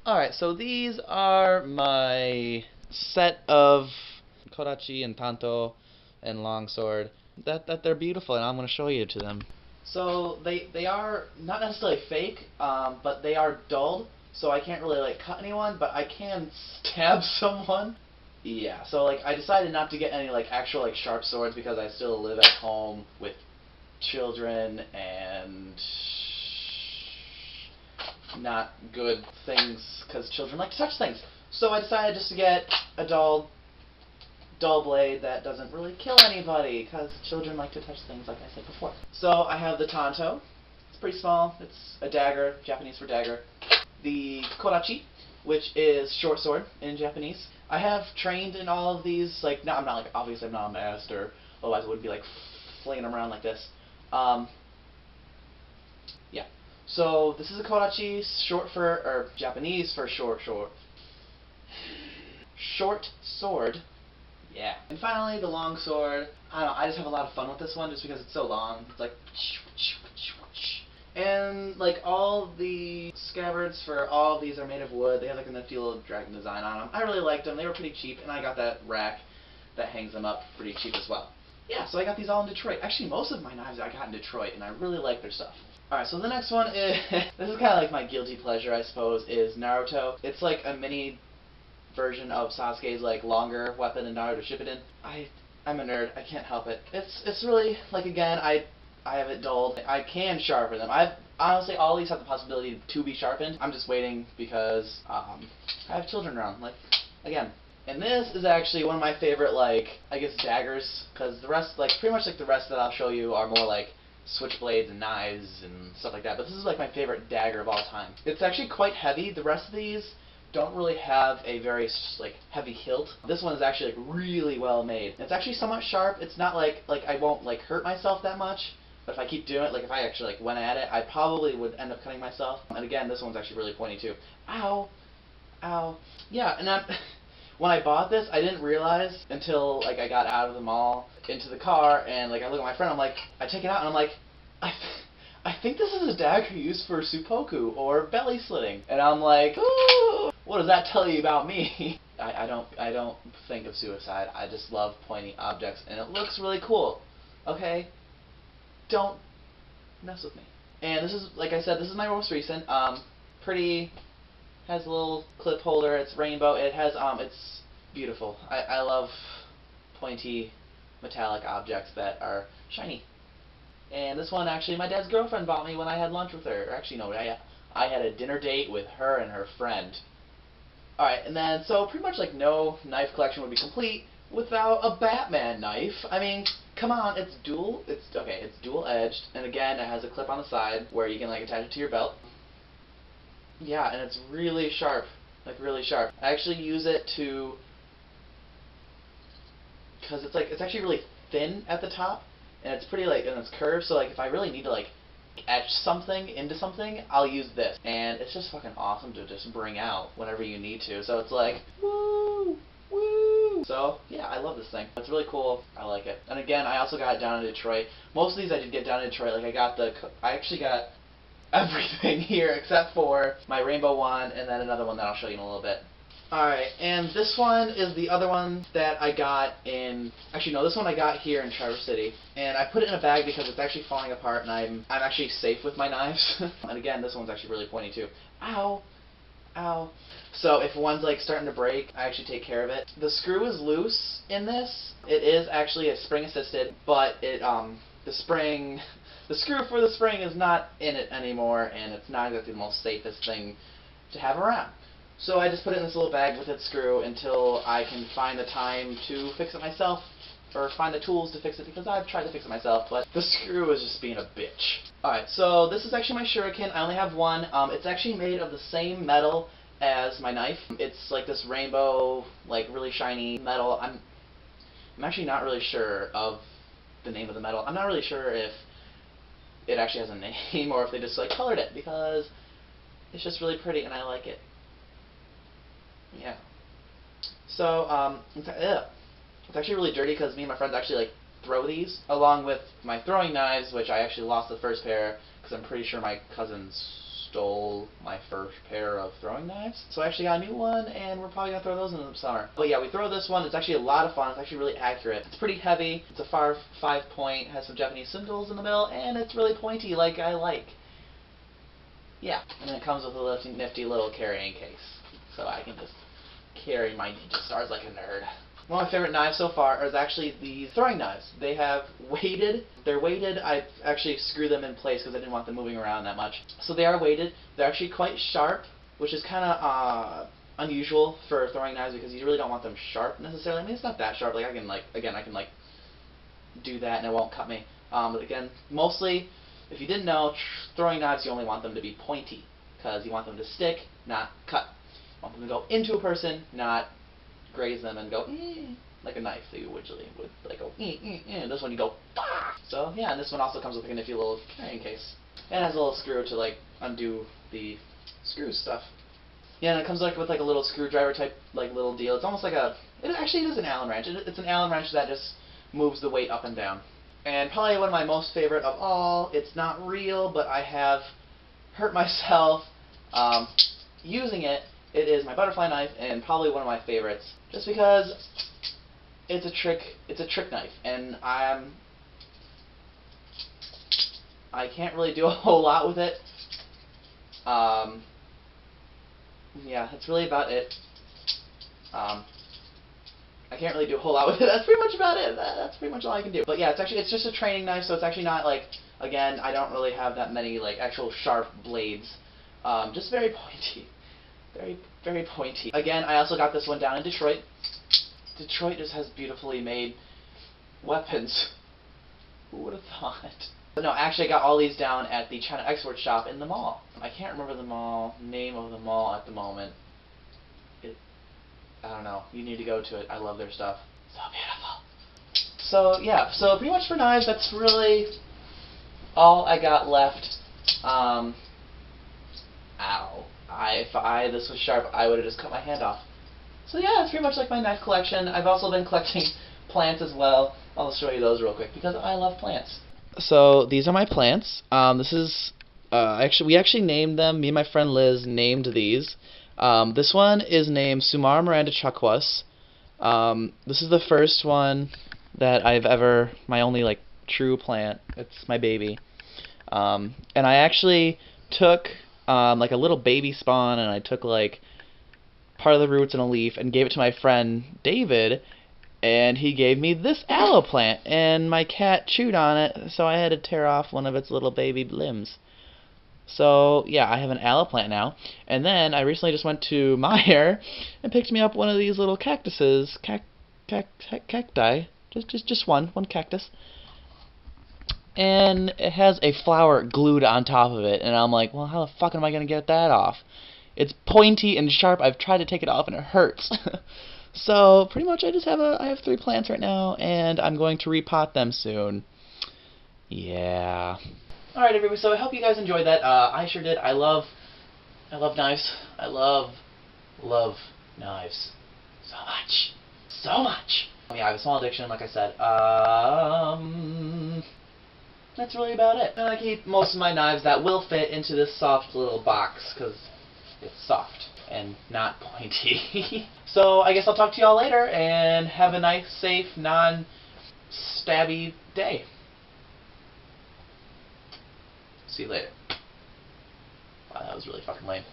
Alright, so these are my set of Kodachi and Tanto and Longsword that they're beautiful, and I'm going to show you to them. So they are not necessarily fake, but they are dulled, so I can't really like cut anyone, but I can stab someone. Yeah, so like I decided not to get any like actual like sharp swords because I still live at home with children and not good things because children like to touch things. So I decided just to get a dull blade that doesn't really kill anybody because children like to touch things, like I said before. So I have the Tanto. It's pretty small. It's a dagger, Japanese for dagger. The Kodachi, which is short sword in Japanese. I have trained in all of these. Like, no, I'm not like obviously I'm not a master. Otherwise, I wouldn't be like flinging them around like this. Yeah. So this is a Kodachi, short for, or Japanese for short sword. Yeah. And finally, the long sword. I don't know, I just have a lot of fun with this one just because it's so long. It's like... And, like, all the scabbards for all of these are made of wood. They have, like, a nifty little dragon design on them. I really liked them. They were pretty cheap, and I got that rack that hangs them up pretty cheap as well. Yeah, so I got these all in Detroit. Actually, most of my knives I got in Detroit, and I really like their stuff. Alright, so the next one is... this is kind of like my guilty pleasure, I suppose, is Naruto. It's like a mini version of Sasuke's like longer weapon in Naruto Shippuden. I'm a nerd. I can't help it. It's really like, again, I have it dulled. I can sharpen them. I've honestly all these have the possibility to be sharpened. I'm just waiting because I have children around. Like, again. And this is actually one of my favorite, like, I guess daggers, because the rest, like, pretty much like the rest that I'll show you are more like switchblades and knives and stuff like that. But this is like my favorite dagger of all time. It's actually quite heavy. The rest of these don't really have a very like heavy hilt. This one is actually like really well made. It's actually somewhat sharp. It's not like I won't like hurt myself that much. But if I keep doing it, like if I actually like went at it, I probably would end up cutting myself. And again, this one's actually really pointy too. Ow, ow. Yeah, and when I bought this, I didn't realize until like I got out of the mall into the car and like I look at my friend. I'm like, I take it out and I'm like, I think this is a dagger used for seppuku or belly slitting. And I'm like, ooh, what does that tell you about me? I don't think of suicide. I just love pointy objects, and it looks really cool. Okay, don't mess with me. And this is, like I said, this is my most recent. Pretty. Has a little clip holder. It's rainbow. It has it's beautiful. I love pointy metallic objects that are shiny. And this one, actually, my dad's girlfriend bought me when I had lunch with her. Or actually, no, I had a dinner date with her and her friend. Alright, and then, so pretty much like no knife collection would be complete without a Batman knife. I mean, come on, it's dual-edged, and again, it has a clip on the side where you can like attach it to your belt. Yeah, and it's really sharp, like really sharp. I actually use it to, because it's actually really thin at the top, and it's pretty like, and it's curved, so like if I really need to like etch something into something, I'll use this. And it's just fucking awesome to just bring out whenever you need to. So it's like, woo, woo. So yeah, I love this thing. It's really cool. I like it. And again, I also got it down in Detroit. Most of these I did get down in Detroit. Like I actually got everything here except for my rainbow one and then another one that I'll show you in a little bit. Alright, and this one is the other one that I got in... Actually, no, this one I got here in Traverse City. And I put it in a bag because it's actually falling apart and I'm actually safe with my knives. And again, this one's actually really pointy too. Ow! Ow. So if one's like starting to break, I actually take care of it. The screw is loose in this. It is actually a spring assisted, but the screw for the spring is not in it anymore, and it's not exactly the most safest thing to have around. So I just put it in this little bag with its screw until I can find the time to fix it myself, or find the tools to fix it, because I've tried to fix it myself, but the screw is just being a bitch. Alright, so this is actually my shuriken. I only have one. It's actually made of the same metal as my knife. It's like this rainbow, like really shiny metal. I'm actually not really sure of the name of the metal. I'm not really sure if it actually has a name or if they just like colored it, because it's just really pretty and I like it. Yeah. So, it's actually really dirty because me and my friends actually like throw these along with my throwing knives, which I actually lost the first pair because I'm pretty sure my cousins stole my first pair of throwing knives. So I actually got a new one, and we're probably going to throw those in the summer. But yeah, we throw this one. It's actually a lot of fun. It's actually really accurate. It's pretty heavy. It's a far 5-point, has some Japanese symbols in the middle, and it's really pointy like I like. Yeah, and then it comes with a nifty little carrying case. So I can just carry my Ninja Stars like a nerd. One of my favorite knives so far is actually these throwing knives. They have weighted. They're weighted. I actually screw them in place because I didn't want them moving around that much. So they are weighted. They're actually quite sharp, which is kind of unusual for throwing knives because you really don't want them sharp necessarily. I mean, it's not that sharp. Like I can do that and it won't cut me. But again, mostly, if you didn't know, throwing knives you only want them to be pointy because you want them to stick, not cut. You want them to go into a person, not graze them and go like a knife that you usually would like go and this one you go bah! So yeah, and this one also comes with like a nifty little carrying case and has a little screw to like undo the screw stuff. Yeah, and it comes like with like a little screwdriver type like little deal. It's almost like it is an Allen wrench. It's an Allen wrench that just moves the weight up and down. And probably one of my most favorite of all. It's not real, but I have hurt myself using it. It is my butterfly knife, and probably one of my favorites, just because it's a trick knife, and I can't really do a whole lot with it. Yeah, that's really about it. I can't really do a whole lot with it. That's pretty much about it. That's pretty much all I can do. But yeah, it's just a training knife, so it's actually not like, again, I don't really have that many like actual sharp blades. Just very pointy. Very, very pointy. Again, I also got this one down in Detroit. Detroit just has beautifully made weapons. Who would have thought? But no, actually I got all these down at the China Export Shop in the mall. I can't remember the name of the mall at the moment. I don't know. You need to go to it. I love their stuff. So beautiful. So yeah, so pretty much for knives, that's really all I got left. Ow. If this was sharp, I would have just cut my hand off. So yeah, that's pretty much like my knife collection. I've also been collecting plants as well. I'll show you those real quick because I love plants. So these are my plants. This is we actually named them. Me and my friend Liz named these. This one is named Sumar Miranda Chakwas. This is the first one that I've ever, my only like true plant. It's my baby. And I actually took like a little baby spawn, and I took like part of the roots and a leaf and gave it to my friend David, and he gave me this aloe plant, and my cat chewed on it, so I had to tear off one of its little baby limbs. So yeah, I have an aloe plant now. And then I recently just went to Meijer and picked me up one of these little cactuses, cacti, just one cactus. And it has a flower glued on top of it, and I'm like, well, how the fuck am I gonna get that off? It's pointy and sharp. I've tried to take it off and it hurts. So pretty much I have 3 plants right now, and I'm going to repot them soon. Yeah. Alright everybody, so I hope you guys enjoyed that. I sure did. I love knives. I love knives. So much. So much. Yeah, I have a small addiction, like I said. That's really about it. And I keep most of my knives that will fit into this soft little box, because it's soft and not pointy. So I guess I'll talk to y'all later, and have a nice, safe, non-stabby day. See you later. Wow, that was really fucking lame.